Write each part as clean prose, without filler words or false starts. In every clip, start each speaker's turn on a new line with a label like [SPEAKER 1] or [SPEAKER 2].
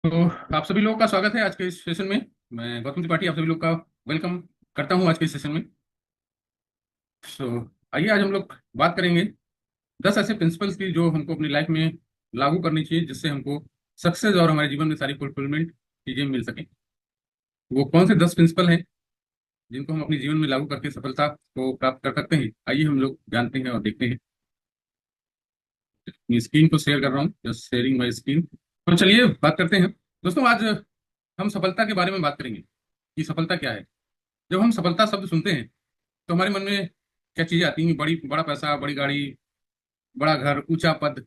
[SPEAKER 1] तो आप सभी लोगों का स्वागत है आज के इस सेशन में। मैं गौतम त्रिपाठी आप सभी लोग का वेलकम करता हूं आज के इस सेशन में। सो आइए आज हम लोग बात करेंगे 10 ऐसे प्रिंसिपल्स की जो हमको अपनी लाइफ में लागू करनी चाहिए, जिससे हमको सक्सेस और हमारे जीवन में सारी फुलफिलमेंट चीजें मिल सकें। वो कौन से 10 प्रिंसिपल हैं जिनको हम अपने जीवन में लागू करके सफलता को प्राप्त कर सकते हैं? आइए हम लोग जानते हैं और देखते हैं। अपनी स्क्रीन को शेयर कर रहा हूँ, जस्ट शेयरिंग माई स्क्रीन। तो चलिए बात करते हैं। दोस्तों, आज हम सफलता के बारे में बात करेंगे कि सफलता क्या है। जब हम सफलता शब्द सुनते हैं तो हमारे मन में क्या चीजें आती हैं? बड़ा पैसा, बड़ी गाड़ी, बड़ा घर, ऊंचा पद,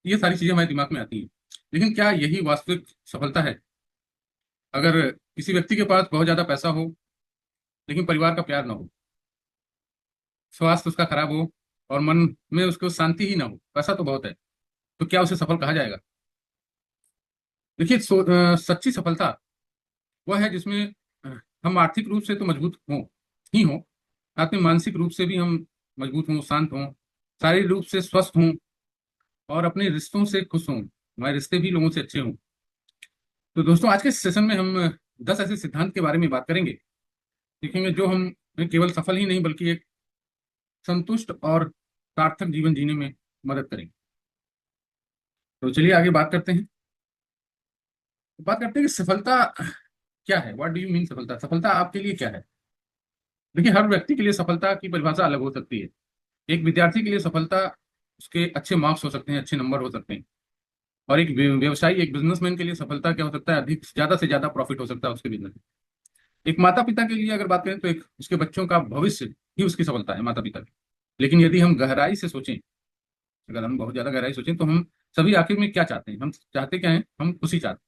[SPEAKER 1] ये सारी चीजें हमारे दिमाग में आती हैं। लेकिन क्या यही वास्तविक सफलता है? अगर किसी व्यक्ति के पास बहुत ज्यादा पैसा हो लेकिन परिवार का प्यार ना हो, स्वास्थ्य उसका खराब हो और मन में उसको शांति ही ना हो, पैसा तो बहुत है, तो क्या उसे सफल कहा जाएगा? देखिए, सच्ची सफलता वह है जिसमें अ, हम आर्थिक रूप से तो मजबूत हों ही हों, साथ में मानसिक रूप से भी हम मजबूत हों, शांत हों, शारीरिक रूप से स्वस्थ हों और अपने रिश्तों से खुश हों, हमारे रिश्ते भी लोगों से अच्छे हों। तो दोस्तों, आज के सेशन में हम 10 ऐसे सिद्धांत के बारे में बात करेंगे, देखेंगे जो हम केवल सफल ही नहीं बल्कि एक संतुष्ट और सार्थक जीवन जीने में मदद करेंगे। तो चलिए आगे बात करते हैं। बात करते हैं कि सफलता क्या है। व्हाट डू यू मीन सफलता? सफलता आपके लिए क्या है? देखिए, हर व्यक्ति के लिए सफलता की परिभाषा अलग हो सकती है। एक विद्यार्थी के लिए सफलता उसके अच्छे मार्क्स हो सकते हैं, अच्छे नंबर हो सकते हैं। और एक व्यवसायी, एक बिजनेसमैन के लिए सफलता क्या हो सकता है? अधिक ज्यादा से ज्यादा प्रॉफिट हो सकता है उसके बिजनेस में। एक माता पिता के लिए अगर बात करें तो एक उसके बच्चों का भविष्य ही उसकी सफलता है, माता पिता की। लेकिन यदि हम गहराई से सोचें, अगर हम बहुत ज्यादा गहराई सोचें, तो हम सभी आखिर में क्या चाहते हैं? हम चाहते क्या हैं? हम खुशी चाहते हैं,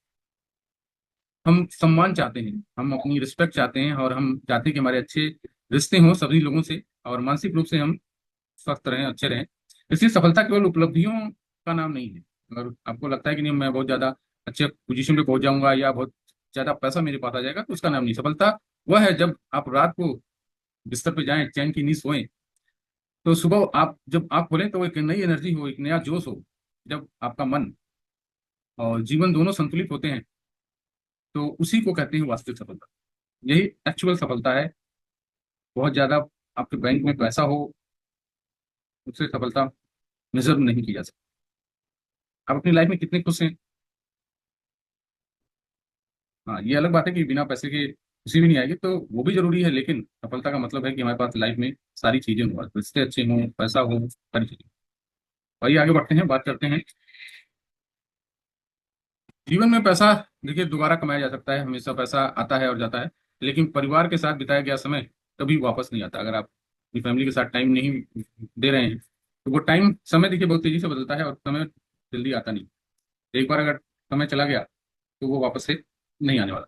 [SPEAKER 1] हम सम्मान चाहते हैं, हम अपनी रिस्पेक्ट चाहते हैं, और हम चाहते हैं कि हमारे अच्छे रिश्ते हों सभी लोगों से, और मानसिक रूप से हम स्वस्थ रहें, अच्छे रहें। इसलिए सफलता केवल उपलब्धियों का नाम नहीं है। अगर आपको लगता है कि नहीं, मैं बहुत ज्यादा अच्छे पोजीशन पे पहुंच जाऊंगा या बहुत ज्यादा पैसा मेरे पास आ जाएगा, तो उसका नाम नहीं। सफलता वह है जब आप रात को बिस्तर पे जाएं, चैन की नींद सोएं, तो सुबह आप जब आँख खोलें तो एक नई एनर्जी हो, एक नया जोश हो। जब आपका मन और जीवन दोनों संतुलित होते हैं, तो उसी को कहते हैं वास्तविक सफलता। यही एक्चुअल सफलता है। बहुत ज्यादा आपके बैंक में पैसा हो, उससे सफलता मेजर नहीं की जा सकती। आप अपनी लाइफ में कितने खुश हैं? हाँ, ये अलग बात है कि बिना पैसे के खुशी भी नहीं आएगी, तो वो भी जरूरी है। लेकिन सफलता का मतलब है कि हमारे पास लाइफ में सारी चीजें हों, रिश्ते अच्छे हों, पैसा हो, सारी चीजें। आइए आगे बढ़ते हैं, बात करते हैं। जीवन में पैसा, देखिए, दोबारा कमाया जा सकता है, हमेशा पैसा आता है और जाता है। लेकिन परिवार के साथ बिताया गया समय कभी वापस नहीं आता। अगर आप अपनी फैमिली के साथ टाइम नहीं दे रहे हैं, तो वो टाइम, समय देखिए बहुत तेजी से बदलता है और समय जल्दी आता नहीं। एक बार अगर समय चला गया तो वो वापस से नहीं आने वाला।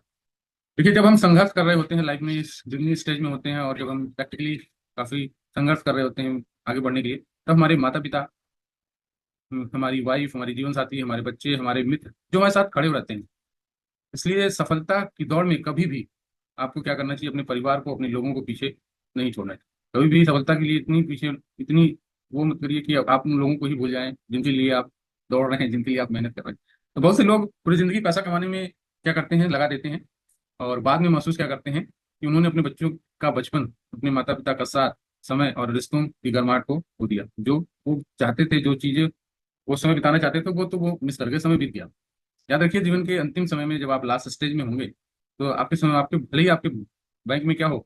[SPEAKER 1] देखिए, जब हम संघर्ष कर रहे होते हैं लाइफ में, इस जिंदगी स्टेज में होते हैं, और जब हम प्रैक्टिकली काफी संघर्ष कर रहे होते हैं आगे बढ़ने के लिए, तब हमारे माता पिता, हमारी वाइफ, हमारी जीवन साथी, हमारे बच्चे, हमारे मित्र जो हमारे साथ खड़े हो रहते हैं। इसलिए सफलता की दौड़ में कभी भी आपको क्या करना चाहिए? अपने परिवार को, अपने लोगों को पीछे नहीं छोड़ना चाहिए। कभी भी सफलता के लिए इतनी पीछे, इतनी वो मत करिए कि आप उन लोगों को ही भूल जाएं जिनके लिए आप दौड़ रहे हैं, जिनके लिए आप मेहनत कर रहे हैं। तो बहुत से लोग पूरी जिंदगी पैसा कमाने में क्या करते हैं, लगा देते हैं, और बाद में महसूस क्या करते हैं कि उन्होंने अपने बच्चों का बचपन, अपने माता पिता का साथ, समय और रिश्तों की गर्माहट को खो दिया। जो वो चाहते थे, जो चीजें वो समय बिताना चाहते थे, वो तो वो मिस कर गए, समय बीत गया। याद रखिए, जीवन के अंतिम समय में जब आप लास्ट स्टेज में होंगे, तो आपके समय, आपके भले ही आपके बैंक में क्या हो,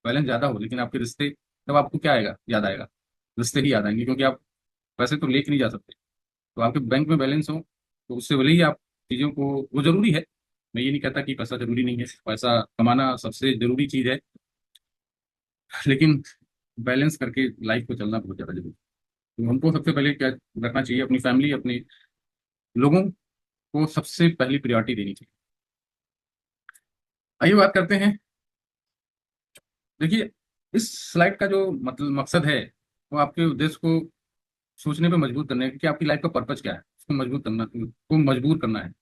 [SPEAKER 1] बैलेंस ज्यादा हो, लेकिन आपके रिश्ते, तब आपको क्या आएगा, याद आएगा? रिश्ते ही याद आएंगे, क्योंकि आप पैसे तो लेके नहीं जा सकते। तो आपके बैंक में बैलेंस हो, तो उससे भले ही आप चीज़ों को, वो जरूरी है। मैं ये नहीं कहता कि पैसा जरूरी नहीं है, पैसा कमाना सबसे जरूरी चीज़ है, लेकिन बैलेंस करके लाइफ को चलना बहुत ज़्यादा जरूरी है। तो हमको सबसे पहले क्या रखना चाहिए? अपनी फैमिली, अपने लोगों को सबसे पहली प्रायोरिटी देनी चाहिए। आइए बात करते हैं। देखिए, इस स्लाइड का जो मतलब मकसद है, वो आपके उद्देश्य को सोचने पे मजबूर करने का कि आपकी लाइफ का पर्पज क्या है, उसको मजबूत करना, को मजबूर करना है।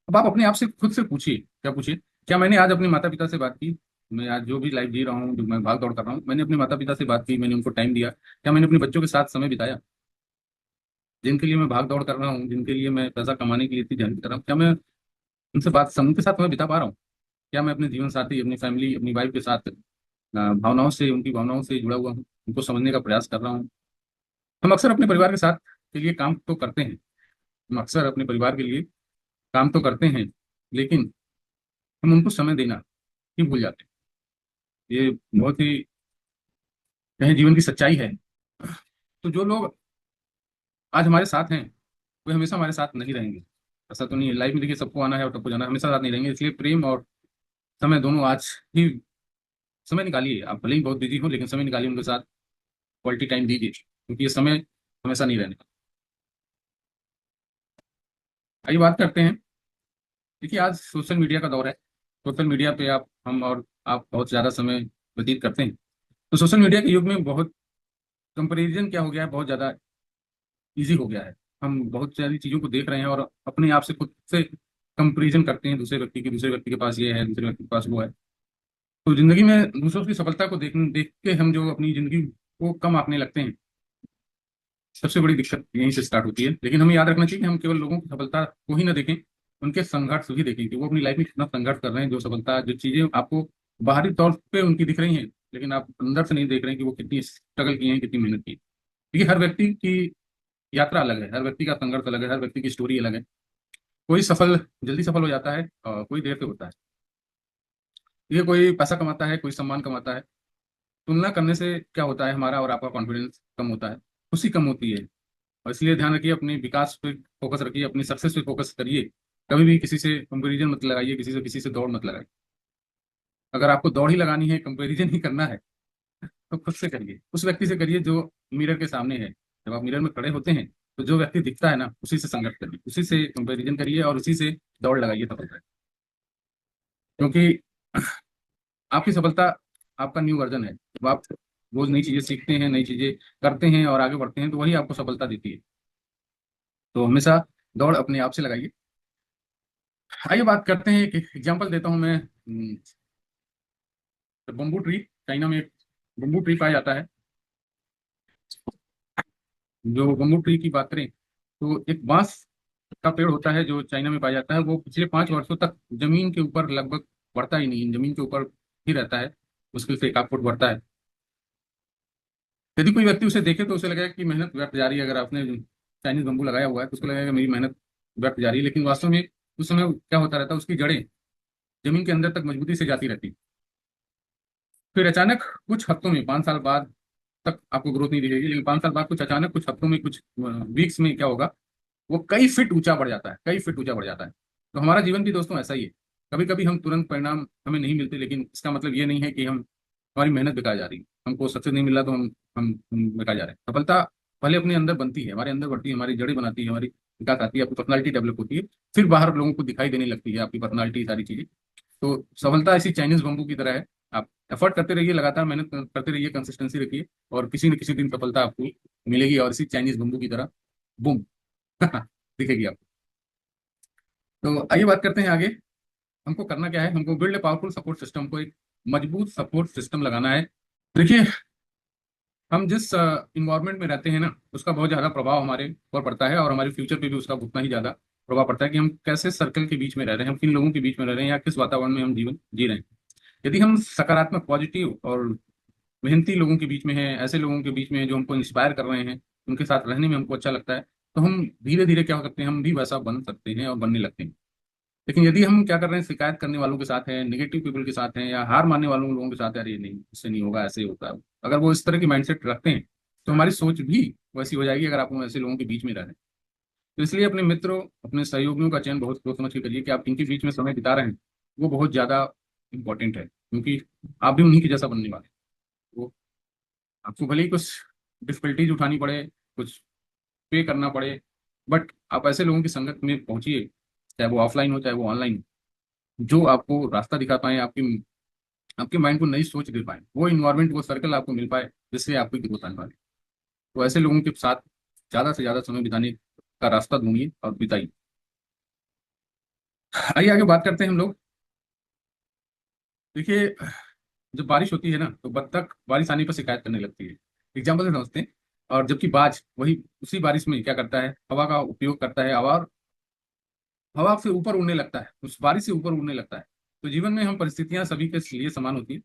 [SPEAKER 1] अब आप अपने आप से खुद से पूछिए, क्या पूछिए? क्या मैंने आज अपने माता पिता से बात की? मैं आज जो भी लाइफ जी रहा हूँ, जो मैं भाग दौड़ कर रहा हूँ, मैंने अपने माता पिता से बात की, मैंने उनको टाइम दिया? क्या मैंने अपने बच्चों के साथ समय बिताया? जिनके लिए मैं भाग दौड़ कर रहा हूँ, जिनके लिए मैं पैसा कमाने के लिए इतनी मेहनत कर रहा हूँ, क्या मैं उनके साथ मैं बिता पा रहा हूँ? क्या मैं अपने जीवन साथी, अपनी फैमिली, अपनी वाइफ के साथ भावनाओं से, उनकी भावनाओं से जुड़ा हुआ हूँ, उनको समझने का प्रयास कर रहा हूँ? हम अक्सर अपने परिवार के साथ के लिए काम तो करते हैं, हम अक्सर अपने परिवार के लिए काम तो करते हैं, लेकिन हम उनको समय देना क्यों भूल जाते हैं? ये बहुत ही कहीं जीवन की सच्चाई है। तो जो लोग आज हमारे साथ हैं, वे हमेशा हमारे साथ नहीं रहेंगे। ऐसा तो नहीं है, लाइफ में देखिए सबको आना है और सबको जाना है, हमेशा साथ नहीं रहेंगे। इसलिए प्रेम और समय दोनों आज ही समय निकालिए। आप भले ही बहुत बिजी हो, लेकिन समय निकालिए, उनके साथ क्वालिटी टाइम दीजिए, क्योंकि ये समय हमेशा नहीं रहने का। आइए बात करते हैं। देखिए आज सोशल मीडिया का दौर है। सोशल मीडिया पे हम और आप बहुत ज़्यादा समय व्यतीत करते हैं। तो सोशल मीडिया के युग में बहुत कंपैरिजन क्या हो गया है, बहुत ज़्यादा ईजी हो गया है। हम बहुत सारी चीज़ों को देख रहे हैं और अपने आप से खुद से कंपैरिजन करते हैं, दूसरे व्यक्ति के पास ये है, दूसरे व्यक्ति के पास वो है। तो जिंदगी में दूसरों की सफलता को देख के हम जो अपनी जिंदगी को कम आंकने लगते हैं, सबसे बड़ी दिक्कत यहीं से स्टार्ट होती है। लेकिन हमें याद रखना चाहिए कि हम केवल लोगों की सफलता को ही ना देखें, उनके संघर्ष भी देखें कि वो अपनी लाइफ में कितना संघर्ष कर रहे हैं। जो सफलता, जो चीजें आपको बाहरी तौर पे उनकी दिख रही हैं, लेकिन आप अंदर से नहीं देख रहे हैं कि वो कितनी स्ट्रगल की है, कितनी मेहनत की है। क्योंकि हर व्यक्ति की यात्रा अलग है, हर व्यक्ति का संघर्ष अलग है, हर व्यक्ति की स्टोरी अलग है। कोई सफल जल्दी सफल हो जाता है और कोई देर से होता है। ये कोई पैसा कमाता है, कोई सम्मान कमाता है। तुलना करने से क्या होता है, हमारा और आपका कॉन्फिडेंस कम होता है, खुशी कम होती है। और इसलिए ध्यान रखिए, अपने विकास पे फोकस रखिए, अपनी सक्सेस पे फोकस करिए। कभी भी किसी से कंपैरिजन मत लगाइए, किसी से दौड़ मत लगाइए। अगर आपको दौड़ ही लगानी है, कंपैरिजन ही करना है, तो खुद से करिए, उस व्यक्ति से करिए जो मिरर के सामने है। जब आप मिरर में खड़े होते हैं, तो जो व्यक्ति दिखता है ना, उसी से संघर्ष करिए, उसी से कंपैरिजन करिए और उसी से दौड़ लगाइए सफलता की। क्योंकि आपकी सफलता आपका न्यू वर्जन है। जब आप रोज नई चीजें सीखते हैं, नई चीजें करते हैं और आगे बढ़ते हैं, तो वही आपको सफलता देती है। तो हमेशा दौड़ अपने आप से लगाइए। आइए बात करते हैं, एक एग्जांपल देता हूं मैं। बम्बू ट्री, चाइना में एक बम्बू ट्री पाया जाता है। जो बम्बू ट्री की बात करें, तो एक बांस का पेड़ होता है जो चाइना में पाया जाता है। वो पिछले 5 वर्षों तक जमीन के ऊपर लगभग बढ़ता ही नहीं, जमीन के ऊपर ही रहता है। मुश्किल से 1 आध फुट बढ़ता है। यदि कोई व्यक्ति उसे देखे तो उसे लगेगा कि मेहनत व्यर्थ जा रही है। अगर आपने चाइनीज बम्बू लगाया हुआ है तो उसको लगेगा कि मेरी मेहनत व्यर्थ जा रही है, लेकिन वास्तव में उस समय क्या होता रहता है, उसकी जड़ें जमीन के अंदर तक मजबूती से जाती रहती। फिर अचानक कुछ हफ्तों में, 5 साल बाद तक आपको ग्रोथ नहीं दिखेगी, लेकिन 5 साल बाद कुछ अचानक, कुछ हफ्तों में, कुछ वीक्स में क्या होगा, वो कई फीट ऊंचा बढ़ जाता है, कई फीट ऊंचा बढ़ जाता है। तो हमारा जीवन भी दोस्तों ऐसा ही है। कभी कभी हम तुरंत परिणाम हमें नहीं मिलते, लेकिन इसका मतलब ये नहीं है कि हमारी मेहनत बेकार जा रही है। हमको सक्सेस नहीं मिल रहा तो हम बेकार जा रहे हैं। सफलता पहले अपने अंदर बनती है, हमारे अंदर बढ़ती है, हमारी जड़ें बनाती है, हमारी विकास आती है, आपकी पर्सनालिटी डेवलप होती है। फिर बाहर लोगों को दिखाई देने लगती है आपकी पर्सनालिटी, सारी चीजें। तो सफलता ऐसी चाइनीज बम्बू की तरह है। आप एफर्ट करते रहिए, लगातार मेहनत करते रहिए, कंसिस्टेंसी रखिए, और किसी न किसी दिन सफलता आपको मिलेगी और इसी चाइनीज बम्बू की तरह बूम दिखेगी आपको। तो आइए बात करते हैं आगे। हमको करना क्या है, हमको build a powerful support system, को एक मजबूत सपोर्ट सिस्टम लगाना है। देखिए, हम जिस इन्वायरमेंट में रहते हैं ना, उसका बहुत ज़्यादा प्रभाव हमारे ऊपर पड़ता है और हमारे फ्यूचर पे भी उसका उतना ही ज़्यादा प्रभाव पड़ता है कि हम कैसे सर्कल के बीच में रह रहे हैं, हम किन लोगों के बीच में रह रहे हैं, या किस वातावरण में हम जीवन जी रहे हैं। यदि हम सकारात्मक, पॉजिटिव और मेहनती लोगों के बीच में हैं, ऐसे लोगों के बीच में हैं जो हमको इंस्पायर कर रहे हैं, उनके साथ रहने में हमको अच्छा लगता है, तो हम धीरे धीरे क्या हो सकते हैं, हम भी वैसा बन सकते हैं और बनने लगते हैं। लेकिन यदि हम क्या कर रहे हैं, शिकायत करने वालों के साथ हैं, नेगेटिव पीपल के साथ हैं, या हार मानने वालों लोगों के साथ है, अरे नहीं इससे नहीं होगा, ऐसे ही होता है, अगर वो इस तरह की माइंडसेट रखते हैं, तो हमारी सोच भी वैसी हो जाएगी अगर आप ऐसे लोगों के बीच में रह रहे हैं। तो इसलिए अपने मित्रों, अपने सहयोगियों का चयन बहुत सोच समझ के करिए कि आप किनके बीच में समय बिता रहे हैं। वो बहुत ज्यादा इंपॉर्टेंट है, क्योंकि आप भी उन्हीं के जैसा बनने वाले हैं। वो आपको भले ही कुछ डिफिकल्टीज उठानी पड़े, कुछ पे करना पड़े, बट आप ऐसे लोगों की संगत में पहुंचिए, चाहे वो ऑफलाइन हो चाहे वो ऑनलाइन हो, जो आपको रास्ता दिखा पाए, आपकी आपके माइंड को नई सोच दे पाए, वो इन्वायरमेंट, वो सर्कल आपको मिल पाए, जिससे आपकी ग्रोथ आने वाली। तो ऐसे लोगों के साथ ज्यादा से ज्यादा समय बिताने का रास्ता ढूंढिए और बिताइए। आइए आगे बात करते हैं हम लोग। देखिए, जब बारिश होती है ना, तो बत्तख बारिश आने पर शिकायत करने लगती है, एग्जाम्पल से समझते हैं। और जबकि बाज वही उसी बारिश में क्या करता है, हवा का उपयोग करता है, हवा हवा से ऊपर उड़ने लगता है, उस बारिश से ऊपर उड़ने लगता है। तो जीवन में हम परिस्थितियां सभी के लिए समान होती है।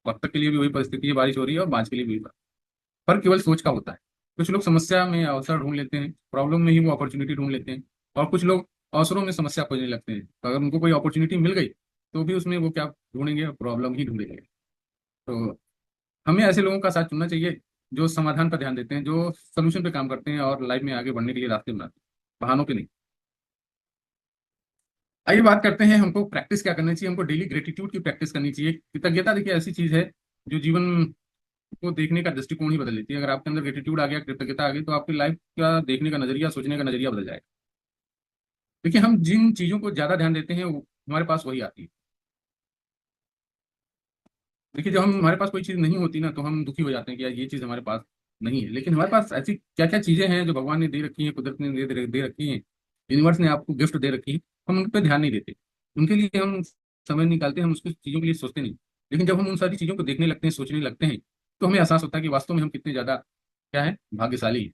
[SPEAKER 1] वक्त के लिए भी वही परिस्थिति है, बारिश हो रही है, और बांझ के लिए भी वही। फर्क केवल सोच का होता है। कुछ लोग समस्या में अवसर ढूंढ लेते हैं, प्रॉब्लम में ही वो अपॉर्चुनिटी ढूंढ लेते हैं। और कुछ लोग अवसरों में समस्या खोजने लगते हैं। तो अगर उनको कोई अपॉर्चुनिटी मिल गई तो भी उसमें वो क्या ढूंढेंगे, प्रॉब्लम ही ढूंढेंगे। तो हमें ऐसे लोगों का साथ चुनना चाहिए जो समाधान पर ध्यान देते हैं, जो सोल्यूशन पे काम करते हैं और लाइफ में आगे बढ़ने के लिए रास्ते बनाते हैं, बहानों पे नहीं। आइए बात करते हैं, हमको प्रैक्टिस क्या करनी चाहिए। हमको डेली ग्रेटिट्यूड की प्रैक्टिस करनी चाहिए। कृतज्ञता देखिए ऐसी चीज है जो जीवन को देखने का दृष्टिकोण ही बदल देती है। अगर आपके अंदर ग्रेटिट्यूड आ गया, कृतज्ञता आ गई, तो आपकी लाइफ का देखने का नजरिया, सोचने का नजरिया बदल जाएगा। देखिए हम जिन चीजों को ज्यादा ध्यान देते हैं हमारे पास वही आती है। देखिए जब हम हमारे पास कोई चीज नहीं होती ना, तो हम दुखी हो जाते हैं कि यार ये चीज हमारे पास नहीं है। लेकिन हमारे पास ऐसी क्या क्या चीजें हैं जो भगवान ने दे रखी हैं, कुदरत ने दे रखी हैं, यूनिवर्स ने आपको गिफ्ट दे रखी है। हम उन पर ध्यान नहीं देते, उनके लिए हम समय निकालते हैं, हम उसकी चीजों के लिए सोचते नहीं। लेकिन जब हम उन सारी चीजों को देखने लगते हैं, सोचने लगते हैं, तो हमें एहसास होता है कि वास्तव में हम कितने ज्यादा क्या है, भाग्यशाली हैं।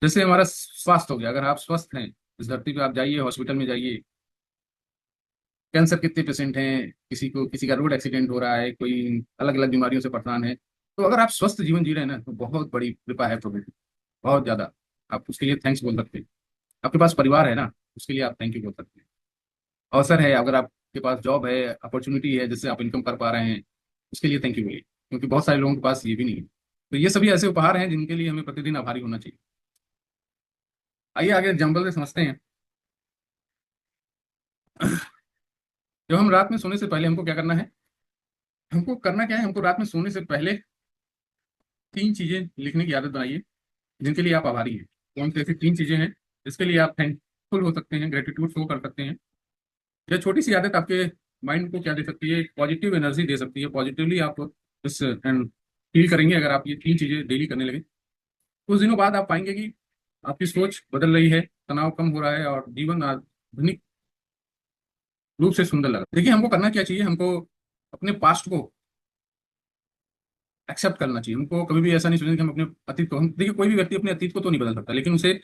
[SPEAKER 1] जैसे हमारा स्वास्थ्य हो गया, अगर आप स्वस्थ हैं, इस धरती पे आप जाइए, हॉस्पिटल में जाइए, कैंसर कितने पेशेंट हैं, किसी को किसी का रोड एक्सीडेंट हो रहा है, कोई अलग अलग बीमारियों से परेशान है। तो अगर आप स्वस्थ जीवन जी रहे हैं ना, तो बहुत बड़ी कृपा है प्रभु की, बहुत ज्यादा। आप उसके लिए थैंक्स बोल सकते हैं। आपके पास परिवार है ना, उसके लिए आप थैंक यू बोल सकते हैं। अवसर है, अगर आपके पास जॉब है, अपॉर्चुनिटी है जिससे आप इनकम कर पा रहे हैं, उसके लिए थैंक यू बोलिए, क्योंकि बहुत सारे लोगों के पास ये भी नहीं है। तो ये सभी ऐसे उपहार हैं जिनके लिए हमें प्रतिदिन आभारी होना चाहिए। आइए आगे एग्जाम्पल से समझते हैं। जब हम रात में सोने से पहले हमको क्या करना है, हमको करना क्या है, हमको रात में सोने से पहले 3 चीजें लिखने की आदत बनाइए जिनके लिए आप आभारी हैं। कौन सी ऐसी 3 चीजें हैं जिसके लिए आप थैंकफुल हो सकते हैं, ग्रेटिट्यूड शो कर सकते हैं। यह छोटी सी आदत आपके माइंड को क्या दे सकती है, पॉजिटिव एनर्जी दे सकती है। पॉजिटिवली आप इस एंड फील करेंगे अगर आप ये 3 चीजें डेली करने लगे। कुछ दिनों बाद आप पाएंगे कि आपकी सोच बदल रही है, तनाव कम हो रहा है, और जीवन आधुनिक रूप से सुंदर लग रहा है। देखिए हमको करना क्या चाहिए, हमको अपने पास्ट को एक्सेप्ट करना चाहिए। हमको कभी भी ऐसा नहीं सोचना कि हम अपने अतीत को, हम देखिए कोई भी व्यक्ति अपने अतीत को तो नहीं बदल सकता, लेकिन उसे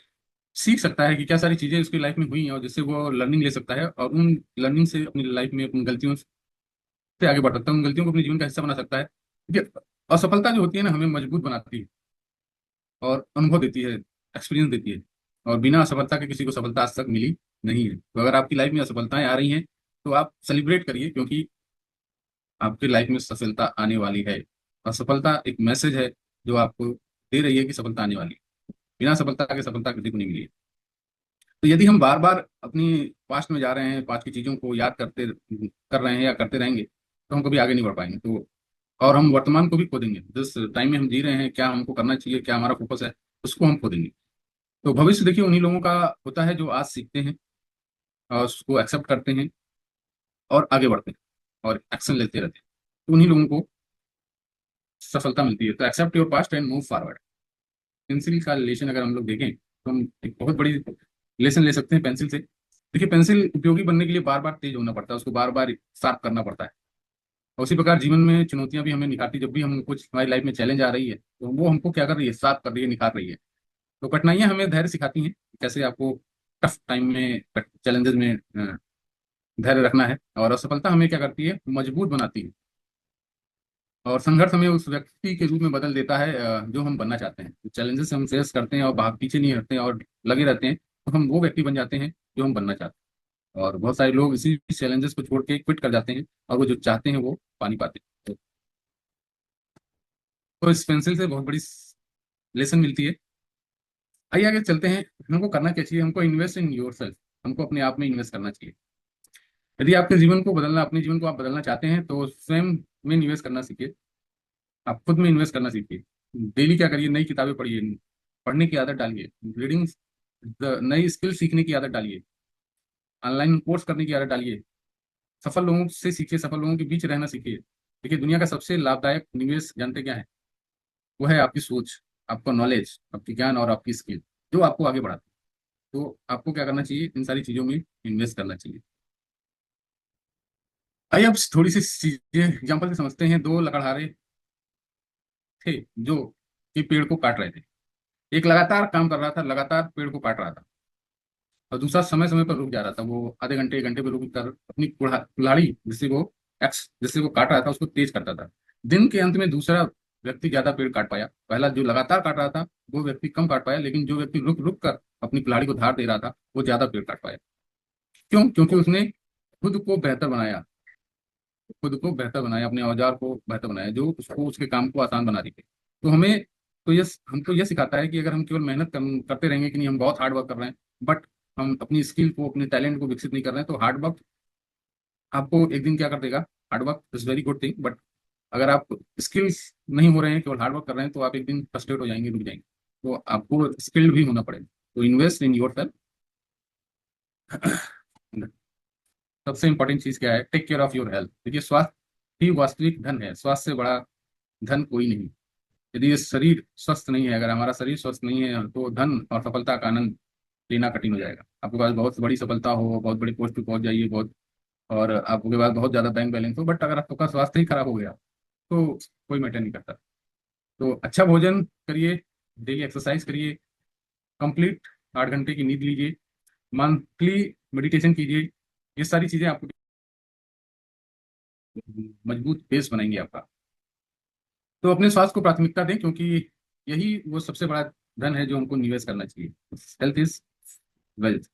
[SPEAKER 1] सीख सकता है कि क्या सारी चीजें उसकी लाइफ में हुई हैं, और जिससे वो लर्निंग ले सकता है, और उन लर्निंग से अपनी लाइफ में अपनी गलतियों से आगे बढ़ सकता है, उन गलतियों को अपने जीवन का हिस्सा बना सकता है। देखिए असफलता जो होती है ना, हमें मजबूत बनाती है और अनुभव देती है, एक्सपीरियंस देती है। और बिना असफलता के किसी को सफलता आज तक मिली नहीं है। तो अगर आपकी लाइफ में असफलताएं आ रही हैं, तो आप सेलिब्रेट करिए, क्योंकि आपकी लाइफ में सफलता आने वाली है। असफलता एक मैसेज है जो आपको दे रही है कि सफलता आने वाली है। बिना सफलता के सफलता किसी को नहीं मिली है। तो यदि हम बार बार अपनी पास्ट में जा रहे हैं, पास्ट की चीजों को याद करते कर रहे हैं या करते रहेंगे, तो हम कभी आगे नहीं बढ़ पाएंगे। तो और हम वर्तमान को भी खो देंगे। जिस टाइम में हम जी रहे हैं, क्या हमको करना चाहिए, क्या हमारा फोकस है, उसको हम खो देंगे। तो भविष्य देखिए उन्हीं लोगों का होता है जो आज सीखते हैं और उसको एक्सेप्ट करते हैं और आगे बढ़ते हैं और एक्शन लेते रहते हैं। तो उन्हीं लोगों को सफलता मिलती है। तो accept your past and move forward. Pencil का रिलेशन अगर हम लोग देखें, तो हम एक बहुत बड़ी लेसन ले सकते हैं पेंसिल से। देखिए पेंसिल उपयोगी बनने के लिए बार बार तेज होना पड़ता है, उसको बार बार शार्प करना पड़ता है। और उसी प्रकार जीवन में चुनौतियां भी हमें निखारती, जब भी हम कुछ हमारी लाइफ में चैलेंज आ रही है, तो वो हमको क्या कर रही है, शार्प कर रही है, निखार रही है। तो कठिनाइयां हमें धैर्य सिखाती हैं, कैसे आपको टफ टाइम में, चैलेंजेस में धैर्य रखना है। और असफलता हमें क्या करती है, मजबूत बनाती है। और संघर्ष हमें उस व्यक्ति के रूप में बदल देता है जो हम बनना चाहते हैं। चैलेंजेस हम फेस करते हैं और भाग पीछे नहीं हटते हैं और लगे रहते हैं, तो हम वो व्यक्ति बन जाते हैं जो हम बनना चाहते हैं। और बहुत सारे लोग इसी चैलेंजेस को छोड़ के क्विट कर जाते हैं, और वो जो चाहते हैं वो पा नहीं पाते। तो इस पेंसिल से बहुत बड़ी लेसन मिलती है। आइए आगे चलते हैं। हमको करना क्या चाहिए, हमको इन्वेस्ट इन योर सेल्फ। हमको अपने आप में इन्वेस्ट करना चाहिए। यदि आपके जीवन को बदलना, अपने जीवन को आप बदलना चाहते हैं, तो स्वयं में निवेश करना सीखिए। आप खुद में इन्वेस्ट करना सीखिए। डेली क्या करिए, नई किताबें पढ़िए, पढ़ने की आदत डालिए, रीडिंग, नई स्किल सीखने की आदत डालिए, ऑनलाइन कोर्स करने की आदत डालिए। सफल लोगों से सीखिए, सफल लोगों के बीच रहना सीखिए। देखिए दुनिया का सबसे लाभदायक निवेश जानते क्या है, वो है आपकी सोच, आपका नॉलेज, आपकी ज्ञान और आपकी स्किल, जो आपको आगे बढ़ाती है। तो आपको क्या करना चाहिए, इन सारी चीजों में इन्वेस्ट करना चाहिए। आइए अब थोड़ी सी चीजें एग्जाम्पल से समझते हैं। 2 लकड़हारे थे जो कि पेड़ को काट रहे थे। एक लगातार काम कर रहा था, लगातार पेड़ को काट रहा था। और दूसरा समय समय पर रुक जा रहा था, वो आधे घंटे 1 घंटे पर रुक कर अपनी कुल्हाड़ी जिससे वो काट रहा था उसको तेज करता था। दिन के अंत में दूसरा व्यक्ति ज्यादा पेड़ काट पाया, पहला जो लगातार काट रहा था वो व्यक्ति कम काट पाया, लेकिन जो व्यक्ति रुक रुक कर अपनी कुल्हाड़ी को धार दे रहा था वो ज्यादा पेड़ काट पाया। क्यों? क्योंकि उसने खुद को बेहतर बनाया, खुद को बेहतर बनाया, अपने औजार को बेहतर बनाया, जो उसको उसके काम को आसान बना रही थी। तो हमें तो ये हमको ये सिखाता है कि अगर हम केवल मेहनत करते रहेंगे कि नहीं हम बहुत हार्ड वर्क कर रहे हैं, बट हम अपनी स्किल को अपने टैलेंट को विकसित नहीं कर रहे हैं, तो हार्ड वर्क आपको एक दिन क्या कर देगा। Hard work is very good thing, but अगर आप स्किल्स नहीं हो रहे हैं, केवल हार्ड वर्क कर रहे हैं, तो आप एक दिन फ्रस्ट्रेट हो जाएंगे, रुक जाएंगे। तो आपको स्किल्ड भी होना पड़ेगा। तो इन्वेस्ट इन योर सेल्फ। सबसे इंपॉर्टेंट चीज क्या है? Take care of your health. देखिए, स्वास्थ्य ही वास्तविक धन है, स्वास्थ्य से बड़ा धन कोई नहीं। यदि ये शरीर स्वस्थ नहीं है, अगर हमारा शरीर स्वस्थ नहीं है, तो धन और सफलता का आनंद लेना कठिन हो जाएगा। आपके पास बहुत बड़ी सफलता हो, बहुत बड़ी पोस्ट पे पहुंच जाइए, बहुत, और आपके पास बहुत ज्यादा बैंक बैलेंस हो, बट अगर आपका स्वास्थ्य ही खराब हो गया तो कोई मैटर नहीं करता। तो अच्छा भोजन करिए, डेली एक्सरसाइज करिए, कंप्लीट 8 घंटे की नींद लीजिए, मंथली मेडिटेशन कीजिए। ये सारी चीजें आपको मजबूत बेस बनाएंगे आपका। तो अपने स्वास्थ्य को प्राथमिकता दें, क्योंकि यही वो सबसे बड़ा धन है जो हमको निवेश करना चाहिए। Health is wealth.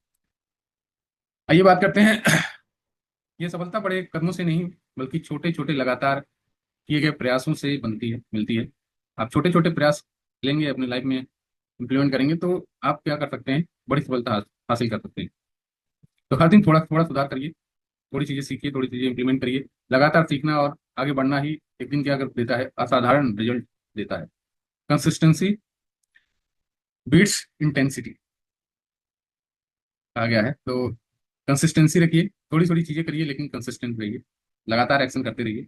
[SPEAKER 1] आइए बात करते हैं। ये सफलता बड़े कदमों से नहीं, बल्कि छोटे छोटे लगातार किए गए प्रयासों से बनती है, मिलती है। आप छोटे छोटे प्रयास लेंगे, अपनी लाइफ में इम्प्लीमेंट करेंगे, तो आप क्या कर सकते हैं, बड़ी सफलता हासिल कर सकते हैं। तो हर दिन थोड़ा थोड़ा सुधार करिए, थोड़ी चीजें सीखिए, थोड़ी चीजें इंप्लीमेंट करिए। लगातार सीखना और आगे बढ़ना ही एक दिन क्या कर देता है, असाधारण रिजल्ट देता है। कंसिस्टेंसी बीट्स इंटेंसिटी आ गया है। तो कंसिस्टेंसी रखिए, थोड़ी थोड़ी चीजें करिए, लेकिन कंसिस्टेंट रहिए, लगातार एक्शन करते रहिए।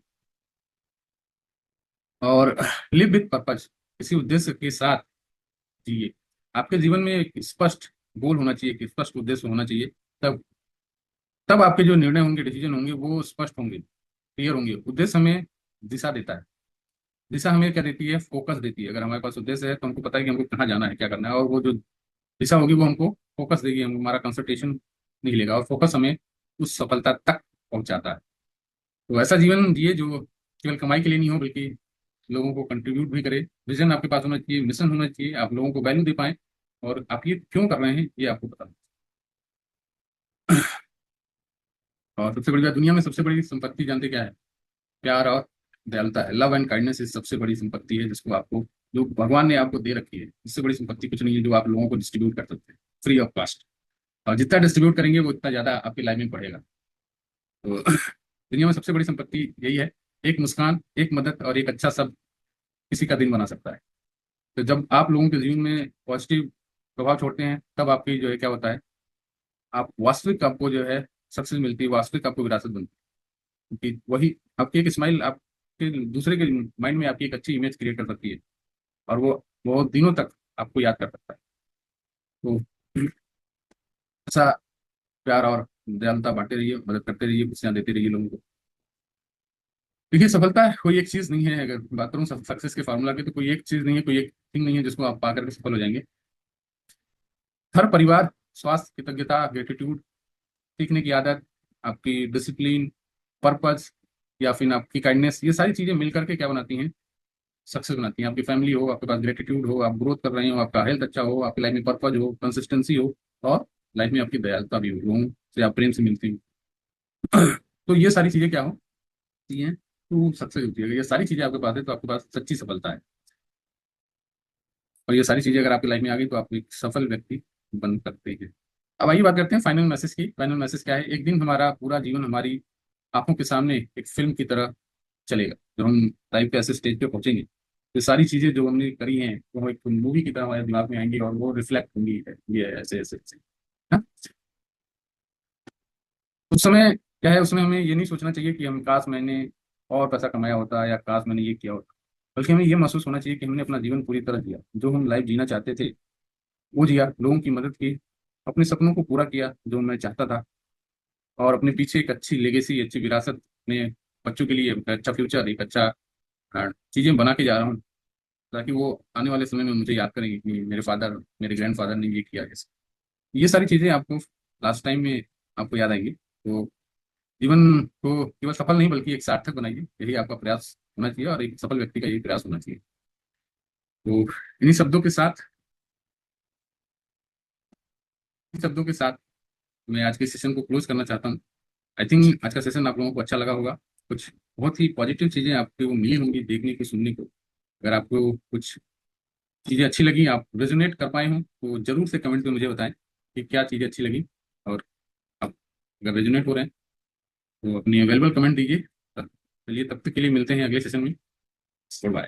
[SPEAKER 1] और लिव विथ पर्पज, किसी उद्देश्य के साथ जिए। आपके जीवन में एक स्पष्ट गोल होना चाहिए, एक स्पष्ट उद्देश्य होना चाहिए। तब तब आपके जो निर्णय होंगे, डिसीजन होंगे, वो स्पष्ट होंगे, क्लियर होंगे। उद्देश्य हमें दिशा देता है, दिशा हमें क्या देती है, फोकस देती है। अगर हमारे पास उद्देश्य है तो हमको पता है कि हमको कहाँ जाना है, क्या करना है, और वो जो दिशा होगी वो हमको फोकस देगी, हम हमारा कंसंट्रेशन नहीं लेगा, और फोकस हमें उस सफलता तक पहुंचाता है। तो ऐसा जीवन जिए जो केवल कमाई के लिए नहीं हो, बल्कि लोगों को कंट्रीब्यूट भी करे। विजन आपके पास होना चाहिए, मिशन होना चाहिए, आप लोगों को वैल्यू दे पाएं, और आप ये क्यों कर रहे हैं ये आपको पता। और सबसे बड़ी बात, दुनिया में सबसे बड़ी संपत्ति जानते क्या है? प्यार और दयालुता है। लव एंड काइंडनेस इस सबसे बड़ी संपत्ति है जिसको आपको, जो भगवान ने आपको दे रखी है। इससे बड़ी संपत्ति कुछ नहीं है जो आप लोगों को डिस्ट्रीब्यूट कर सकते हैं फ्री ऑफ कॉस्ट। और जितना डिस्ट्रीब्यूट करेंगे वो उतना ज्यादा आपकी लाइफ में बढ़ेगा। तो दुनिया में सबसे बड़ी संपत्ति यही है। एक मुस्कान, एक मदद और एक अच्छा शब्द किसी का दिन बना सकता है। तो जब आप लोगों के जीवन में पॉजिटिव प्रभाव छोड़ते हैं, तब आपकी जो है क्या होता है, आप वास्तविक आपको जो है सक्सेस मिलती है, वास्तविक आपको विरासत बनती है। क्योंकि वही आपकी एक स्माइल आपके दूसरे के माइंड में आपकी एक अच्छी इमेज क्रिएट कर सकती है, और वो बहुत दिनों तक आपको याद कर सकता है। तो ऐसा प्यार और दयालुता बांटते रहिए, मदद करते रहिए, खुशियां देते रहिए लोगों को। देखिए, सफलता कोई एक चीज नहीं है। अगर बात करूँ सक्सेस के फार्मूला की, तो कोई एक चीज नहीं है, कोई एक थिंग नहीं है जिसको आप पा करके सफल हो जाएंगे। हर परिवार, स्वास्थ्य, कृतज्ञता, ग्रेटिट्यूड, सीखने की आदत, आपकी डिसिप्लिन, पर्पस, या फिर आपकी काइंडनेस, ये सारी चीजें मिलकर के क्या बनाती हैं, सक्सेस बनाती हैं। आपकी फैमिली हो, आपके पास ग्रेटिट्यूड हो, आप ग्रोथ कर रहे हो, आपका हेल्थ अच्छा हो, आपकी लाइफ में पर्पज हो, कंसिस्टेंसी हो, और लाइफ में आपकी दयालुता भी हो, लोगों से आप प्रेम से मिलती हो। तो ये सारी चीजें क्या होती हैं, तो सक्सेस होती है। ये सारी चीजें आपके पास है तो आपके पास सच्ची सफलता है। और ये सारी चीजें अगर आपकी लाइफ में आ गई तो आप एक सफल व्यक्ति बन सकते हैं। अब आइए बात करते हैं फाइनल मैसेज की। फाइनल मैसेज क्या है? एक दिन हमारा पूरा जीवन हमारी आंखों के सामने एक फिल्म की तरह चलेगा। जब हम लाइफ के ऐसे स्टेज पे पहुंचेंगे, तो सारी चीजें जो हमने करी हैं वो एक मूवी की तरह हमारे दिमाग में आएंगी, और वो रिफ्लेक्ट होंगी, ये ऐसे ऐसे ऐसे। हाँ? उस समय क्या है, उसमें हमें ये नहीं सोचना चाहिए कि हम काश मैंने और पैसा कमाया होता, या काश मैंने ये किया होता। बल्कि हमें ये महसूस होना चाहिए कि हमने अपना जीवन पूरी तरह जिया, जो हम लाइफ जीना चाहते थे वो जिया, लोगों की मदद की, अपने सपनों को पूरा किया जो मैं चाहता था, और अपने पीछे एक अच्छी लेगेसी, अच्छी विरासत, अपने बच्चों के लिए एक अच्छा फ्यूचर, एक अच्छा चीजें बना के जा रहा हूँ, ताकि वो आने वाले समय में मुझे याद करेंगे कि मेरे फादर, मेरे ग्रैंडफादर ने ये किया। जैसे ये सारी चीजें आपको लास्ट टाइम में आपको याद आएंगे। तो जीवन को केवल सफल नहीं बल्कि एक सार्थक बनाइए, यही आपका प्रयास होना चाहिए और एक सफल व्यक्ति का यही प्रयास होना चाहिए। तो इन्हीं शब्दों के साथ, इन शब्दों के साथ मैं आज के सेशन को क्लोज करना चाहता हूँ। आई थिंक आज का सेशन आप लोगों को अच्छा लगा होगा। कुछ बहुत ही पॉजिटिव चीजें आपको मिली होंगी देखने को, सुनने को। अगर आपको कुछ चीजें अच्छी लगी, आप रेजोनेट कर पाए हों, तो जरूर से कमेंट में मुझे बताएं कि क्या चीजें अच्छी लगी। और आप अगर रेजोनेट हो रहे हैं तो अपनी अवेलेबल कमेंट दीजिए। चलिए, तब तक के लिए मिलते हैं अगले सेशन में। Good bye.